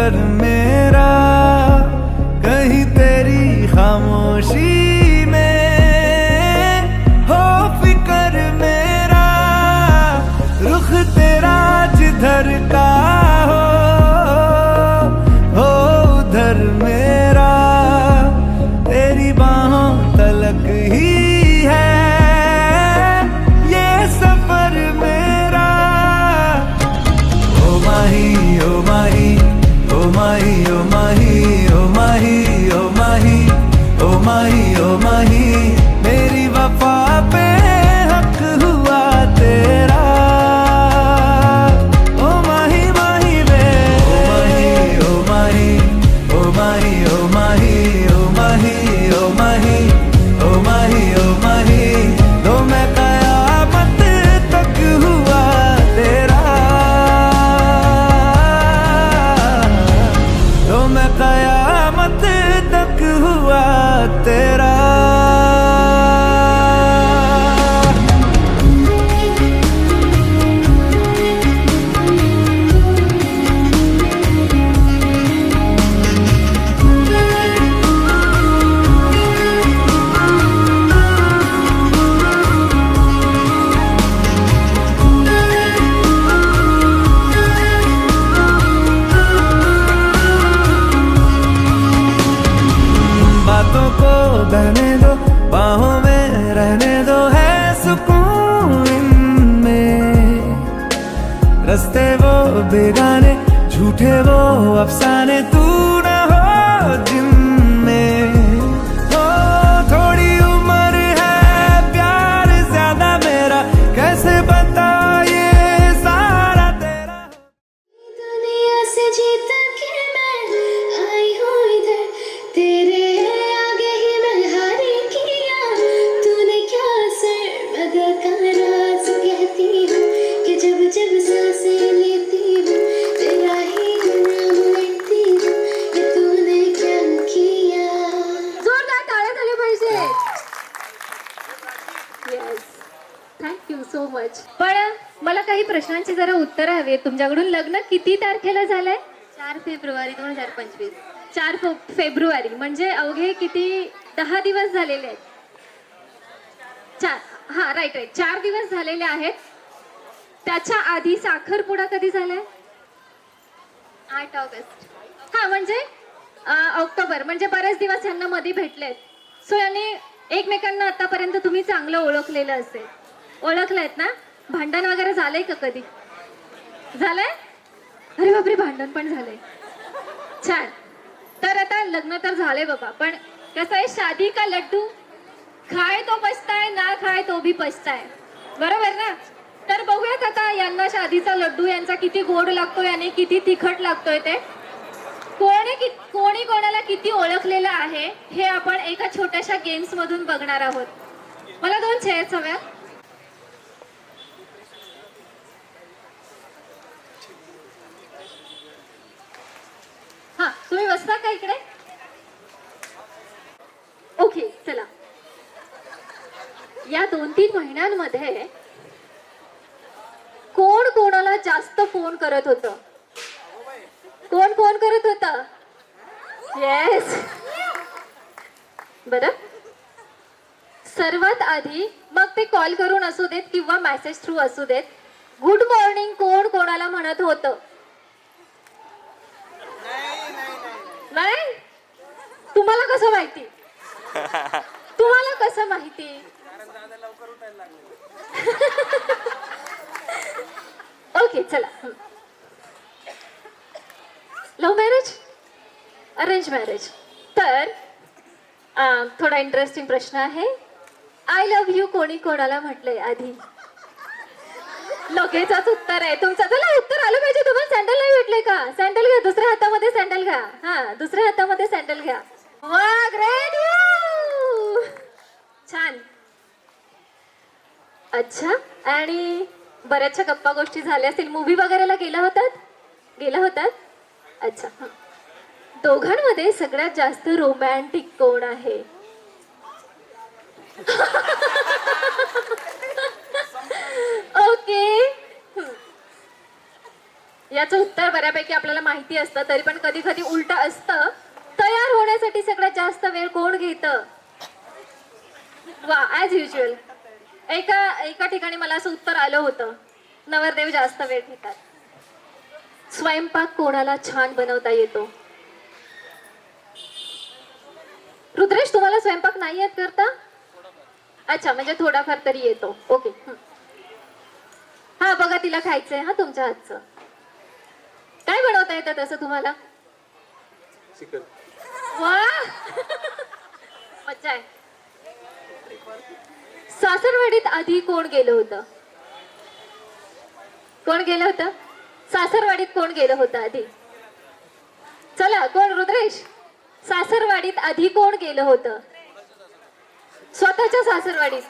फिकर मेरा कहीं तेरी खामोशी में हो, फिकर मेरा रुख तेरा जिधर का हो उधर मेरा तेरी बाहों तलक ही है ये सफर मेरा। ओ माही ओ माही ओ माही ओ माही ओ माही ओ माही ओ माही ओ माही मेरी वफा पे हक हुआ तेरा। ओ माही माही वे ओ माही ओ माही ओ माही ओ माही ओ माही ओ माही ओ माही तो मैं कयामत तक हुआ तेरा। तो मैं कयामत तक हुआ तेरा। बातों को बहने दो, बाहों में रहने दो, है सुकून इनमें। रस्ते वो बेगाने, झूठे वो अफसाने, तू न हो जिनमें। हो थोड़ी उम्र है, प्यार ज्यादा मेरा, कैसे बता ये सारा तेरा। दुनिया से जीत के मैं आई हूँ इधर, तेरे आगे ही मैं हारी किया। तूने क्या सर्वदा का राज कहती हूँ कि जब जब सांसें लेती हूँ तेरा ही नाम लेती हूँ कि तूने क्या किया। जोरदार टाळ्या झाल्या पाहिजे. Yes, thank you so much. पण मला काही प्रश्नांची जरा उत्तर हवी आहेत तुमच्याकडून. लग्न किती तारखेला झालंय? 4 फेब्रुवारी 2025. 4 फेब्रुवारी म्हणजे अवघे किती 10 दिवस झालेले आहेत. 4, हा राईट 4 दिवस झालेले आहेत. त्याच्या आधी साखरपुडा कधी झालाय? 8 ऑगस्ट. हा म्हणजे ऑक्टोबर, म्हणजे बरेच दिवस यांना मध्ये भेटलेत. सो यांनी एकमेकांना आतापर्यंत तुम्ही चांगलं ओळखलेलं असेल. ओळखलंयत ना? भांडण वगैरे झालंय का कधी? झालंय? अरे बापरे, भांडण पण झालंय. छान. तर आता लग्न तर झाले बाबा, पण कसं आहे, शादी का लड्डू खाय तो पछताय, ना खाय तो भी पछताय. बरोबर ना? तर बघूयात आता यांना शादीचा लड्डू यांचा किती गोड लागतोय आणि किती तिखट लागतोय ते. कोणी कोणाला किती ओळखलेलं आहे हे आपण एका छोट्याशा गेम्स मधून बघणार आहोत. मला 2 चेअर्स हव्या. हा, तुम्ही बसता का इकडे? ओके, चला. या 2-3 महिन्यांमध्ये कोण कोणाला जास्त फोन करत होतं? कोण फोन करत होतं? येस, बरं. सर्वात आधी, मग ते कॉल करून असू देत किंवा मेसेज थ्रू असू देत, गुड मॉर्निंग कोण कोणाला म्हणत होतं? नाही? तुम्हाला कसं माहिती? तुम्हाला कसं माहिती? ओके, चला. Love marriage, arrange marriage? तर थोडा इंटरेस्टिंग प्रश्न आहे. आय लव्ह यू कोणी कोणाला म्हटलंय आधी? लगेचच उत्तर आहे तुमचं. चला, उत्तर आलं पाहिजे. तुम्हाला सँडल नाही भेटले का? सँडल घ्या, दुसऱ्या हातामध्ये सँडल घ्या. हा, दुसऱ्या हातामध्ये सँडल घ्या. वा, ग्रेट. छान. अच्छा, आणि बऱ्याचशा गप्पा गोष्टी झाल्या असतील. मूवी वगैरेला गेला होतात? अच्छा. दोघांमध्ये सगळ्यात जास्त रोमॅन्टिक कोण आहे? ओके. याचं उत्तर बऱ्यापैकी आपल्याला माहिती असतं, तरी पण कधी कधी उलट असतं. तयार होण्यासाठी सगळ्यात जास्त वेळ कोण घेतं? वा, ॲज युजल. एका एका ठिकाणी मला असं उत्तर आलं होतं, नवरदेव जास्त वेळ घेतात. स्वयंपाक कोणाला छान बनवता येतो? रुद्रेश, तुम्हाला स्वयंपाक नाही येत करता? अच्छा, म्हणजे थोडाफार तरी येतो. ओके. हा बघा, तिला खायचंय हा तुमच्या हातचं. काय बनवता येतं तसं तुम्हाला? चिकन. वा मज्जा आहे. सासरवाडीत आधी कोण गेलं होतं? कोण गेलं होतं? सासरवाडीत कोण गेलं होतं आधी? चला, कोण? रुद्रेश, सासरवाडीत आधी कोण गेलं होतं? स्वतःच्या सासरवाडीत.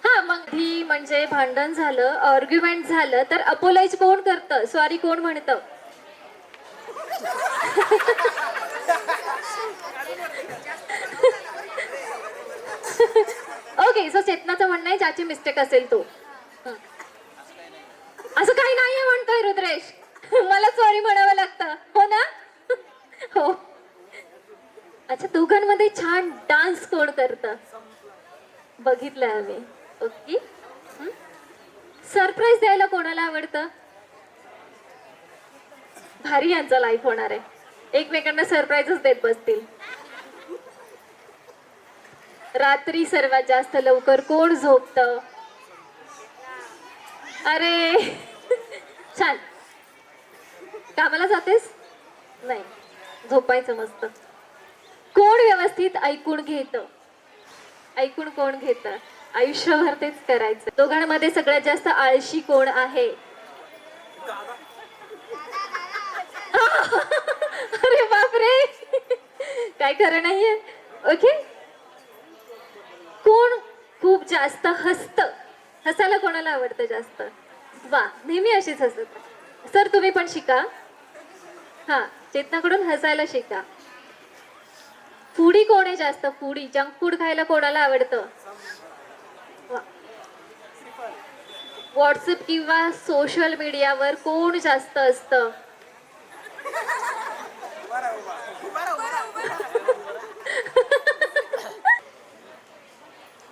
हा, मग ही म्हणजे भांडण झालं, आर्ग्युमेंट झालं तर अपोलाइज कोण करतं? सॉरी कोण म्हणतं? ओके, सो चेतनाचं म्हणणं आहे ज्याची मिस्टेक असेल तो. असं काही नाहीये म्हणतोय रुद्रेश. मला सॉरी म्हणावं लागतं, हो ना? हो. अच्छा, दोघांमध्ये छान डान्स कोण करतं? बघितलंय आम्ही. ओके. सरप्राईज द्यायला कोणाला आवडतं? भारी यांचा लाईफ होणार आहे. एकमेकांना सरप्राईजच देत बसतील. रात्री सर्वात जास्त लवकर कोण झोपतं? अरे छान. कामाला जातेस? नाही, झोपायचं मस्त. कोण व्यवस्थित ऐकून घेतं? ऐकून कोण घेतं? आयुष्यभर तेच करायचं. दोघांमध्ये सगळ्यात जास्त आळशी कोण आहे? अरे बापरे, काय खरं नाहीये. ओके. कोण खूप जास्त हसतं? हसायला कोणाला आवडतं जास्त? वा, नेहमी अशीच हसत. सर, तुम्ही पण शिका. हा, चेतनाकडून हसायला शिका. फूडी कोण आहे जास्त? फूडी, जंक फूड खायला कोणाला आवडतं? व्हॉट्सअप किंवा सोशल मीडियावर कोण जास्त असतं?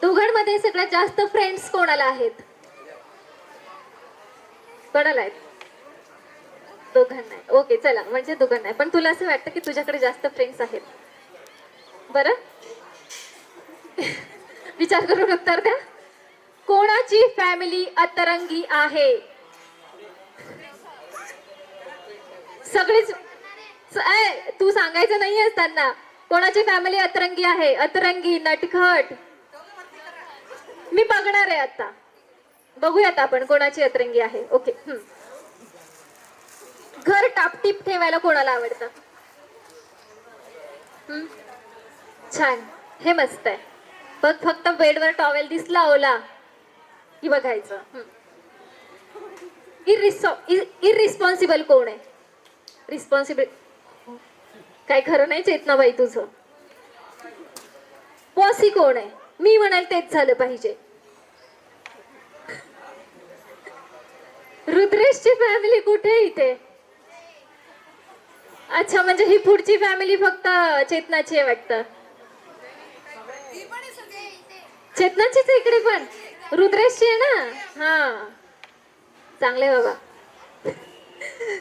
दोघांमध्ये सगळ्यात जास्त फ्रेंड्स कोणाला आहेत? कोणाला आहेत? दोघांना आहे. ओके, चला, म्हणजे दोघांना आहे. पण तुला असं वाटतं की तुझ्याकडे जास्त फ्रेंड्स आहेत? बरं, विचार करून उत्तर द्या. कोणाची फॅमिली अतरंगी आहे? सगळीच. तू सांगायचं नाहीयेस त्यांना. कोणाची फॅमिली अतरंगी आहे? अतरंगी, नटखट. मी बघणार आहे आता. बघूयात आपण कोणाची अतरंगी आहे. ओके. घर टापटीप ठेवायला कोणाला आवडतं? छान, हे मस्त आहे. बघ, फक्त बेडवर टॉवेल दिसला ओला की बघायचं. इररिस्पॉन्सिबल कोण आहे? रिस्पॉन्सिबल काय खरं नाही चेतनाबाई तुझं. बॉसी कोण आहे? मी म्हणाल तेच झालं पाहिजे. रुद्रेशची फॅमिली कुठे इथे? अच्छा, म्हणजे ही पुढची फॅमिली फक्त चेतनाची आहे वाटतं. चेतनाचीच इकडे पण रुद्रेशची आहे ना? हा, चांगले बाबा.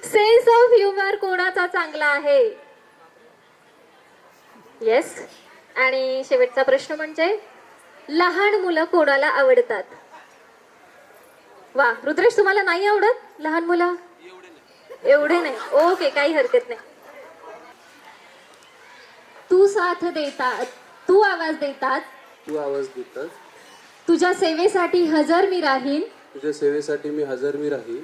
सेन्स ऑफ ह्युमर कोणाचा चांगला आहे? येस. आणि शेवटचा प्रश्न म्हणजे लहान मुलं कोणाला आवडतात? वा, रुद्रेश, तुम्हाला नाही आवडत लहान मुलं? एवढे नाही. ओके, काही हरकत नाही. तू साथ देतात, तू आवाज देतात, तू आवाज देतात, तुझ्या सेवेसाठी हजर मी राहीन. तुझ्या सेवेसाठी मी हजर मी राहील.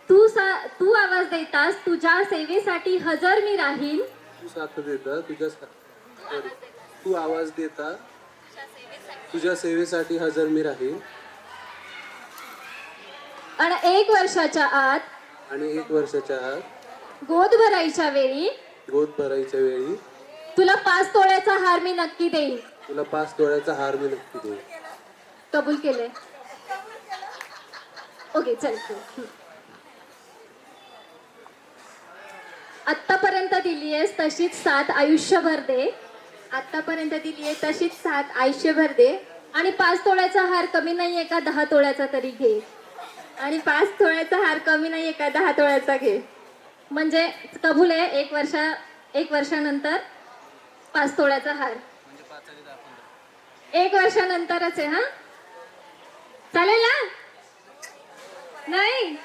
तू आवाज देतास, तुझ्या सेवेसाठी हजर मी राहीन. तू साथ देता, तू आवाज देता, तुझ्या सेवेसाठी हजर मी राहील. आणि 1 वर्षाच्या आत, आणि 1 वर्षाच्या आत गोद भरायच्या वेळी, गोद भरायच्या वेळी तुला 5 तोळ्याचा हार मी नक्की देईन. तुला 5 तोळ्याचा हार मी नक्की देईन. कबूल केलंय. ओके चल. आतापर्यंत दिलीयस तशीच 7 आयुष्यभर दे. आतापर्यंत दिलीये तशीच 7 आयुष्यभर दे. आणि 5 तोळ्याचा हार कमी नाहीये का 10 तोळ्याचा तरी घे. आणि 5 तोळ्याचा हार कमी नाहीये का 10 तोळ्याचा घे. म्हणजे कबूल आहे. 1 वर्षानंतर 5 तोळ्याचा हार. 1 वर्षानंतरच आहे. हा चालेल ना. नाही